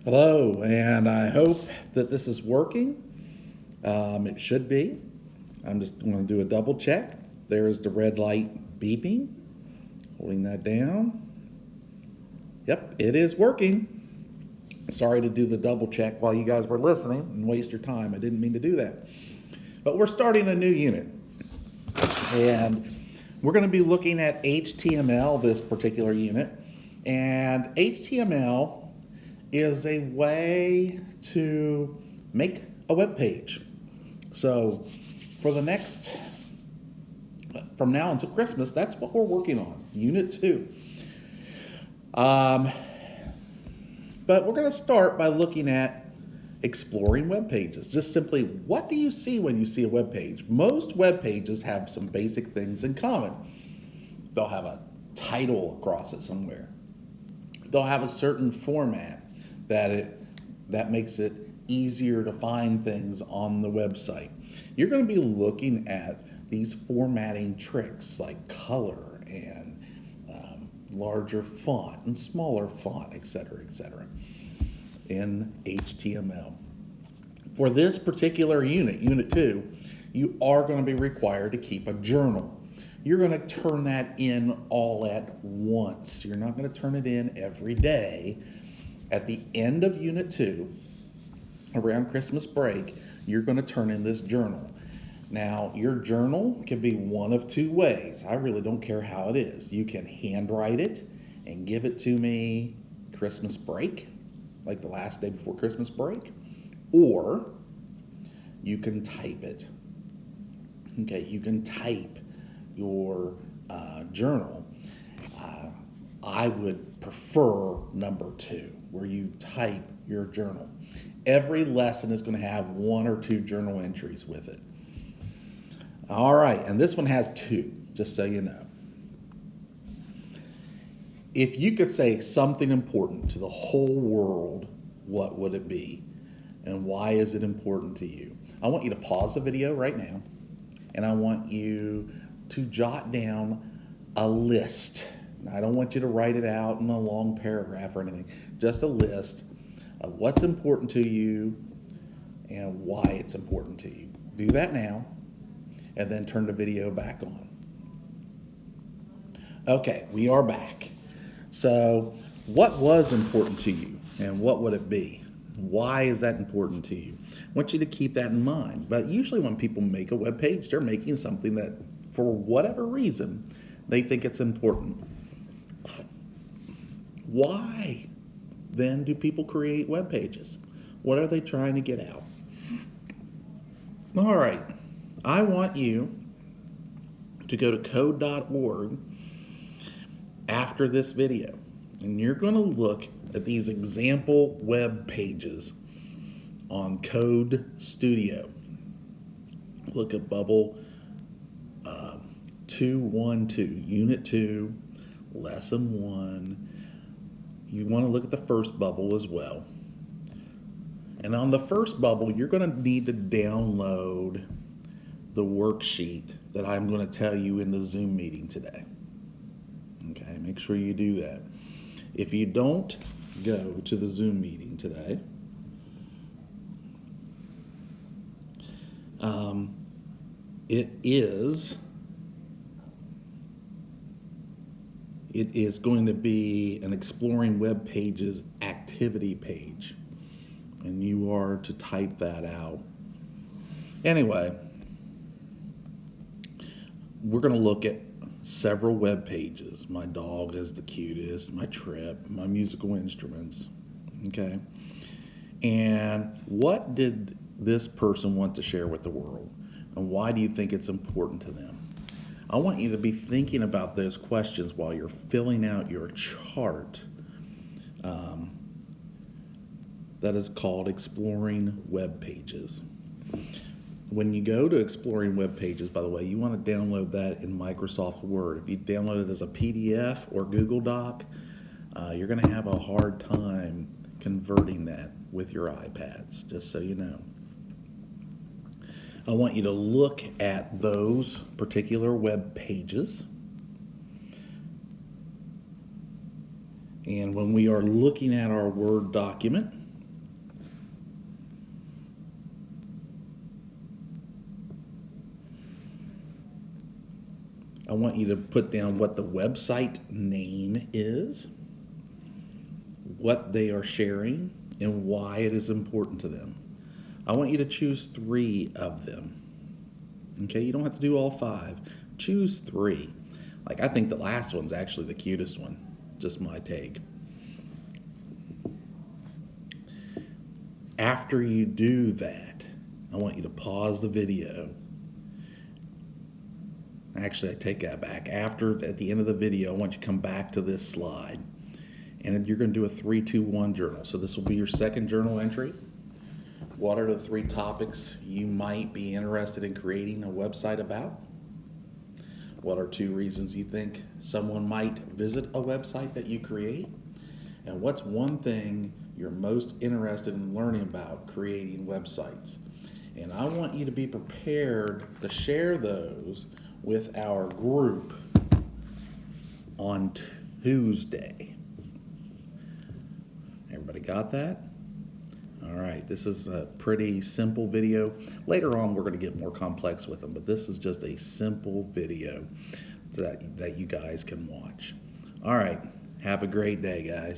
Hello, and I hope that this is working. It should be. I'm just going to do a double check. There's the red light beeping. Holding that down. Yep, it is working. Sorry to do the double check while you guys were listening and waste your time. I didn't mean to do that. But we're starting a new unit. And we're going to be looking at HTML this particular unit. And HTML is a way to make a web page. So from now until Christmas, that's what we're working on, Unit 2. But we're going to start by looking at exploring web pages. Just simply, what do you see when you see a web page? Most web pages have some basic things in common. They'll have a title across it somewhere. They'll have a certain format that makes it easier to find things on the website. You're going to be looking at these formatting tricks like color and larger font and smaller font, etc., in HTML. For this particular unit, Unit 2, you are going to be required to keep a journal. You're going to turn that in all at once. You're not going to turn it in every day. At the end of Unit 2, around Christmas break, you're going to turn in this journal. Now, your journal can be one of two ways. I really don't care how it is. You can handwrite it and give it to me Christmas break, like the last day before Christmas break, or you can type it. Okay, you can type your journal. I would prefer number 2, where you type your journal. Every lesson is going to have 1 or 2 journal entries with it. All right, and this one has 2, just so you know. If you could say something important to the whole world, what would it be? And why is it important to you? I want you to pause the video right now, and I want you to jot down a list. I don't want you to write it out in a long paragraph or anything, just a list of what's important to you and why it's important to you. Do that now, and then turn the video back on. Okay, we are back. So, what was important to you, and what would it be? Why is that important to you? I want you to keep that in mind. But usually when people make a web page, they're making something that, for whatever reason, they think it's important. Why then do people create web pages? What are they trying to get out? All right, I want you to go to code.org after this video, and you're going to look at these example web pages on Code Studio. Look at Bubble 212, Unit 2, Lesson 1. You want to look at the first bubble as well. And on the first bubble, you're going to need to download the worksheet that I'm going to tell you in the Zoom meeting today. Okay, make sure you do that. If you don't go to the Zoom meeting today, it is going to be an Exploring Web Pages activity page, and you are to type that out. Anyway, we're going to look at several web pages. My dog is the cutest, my trip, my musical instruments, okay? And what did this person want to share with the world? And why do you think it's important to them? I want you to be thinking about those questions while you're filling out your chart that is called Exploring Web Pages. When you go to Exploring Web Pages, by the way, you want to download that in Microsoft Word. If you download it as a PDF or Google Doc, you're going to have a hard time converting that with your iPads, just so you know. I want you to look at those particular web pages. And when we are looking at our Word document, I want you to put down what the website name is, what they are sharing, and why it is important to them. I want you to choose 3 of them. Okay, you don't have to do all 5. Choose 3. Like, I think the last one's actually the cutest one. Just my take. After you do that, I want you to pause the video. Actually, I take that back. At the end of the video, I want you to come back to this slide. And you're going to do a 3-2-1 journal. So this will be your second journal entry. What are the 3 topics you might be interested in creating a website about? What are 2 reasons you think someone might visit a website that you create? And what's one thing you're most interested in learning about creating websites? And I want you to be prepared to share those with our group on Tuesday. Everybody got that? All right, this is a pretty simple video. Later on, we're going to get more complex with them, but this is just a simple video that you guys can watch. All right, have a great day, guys.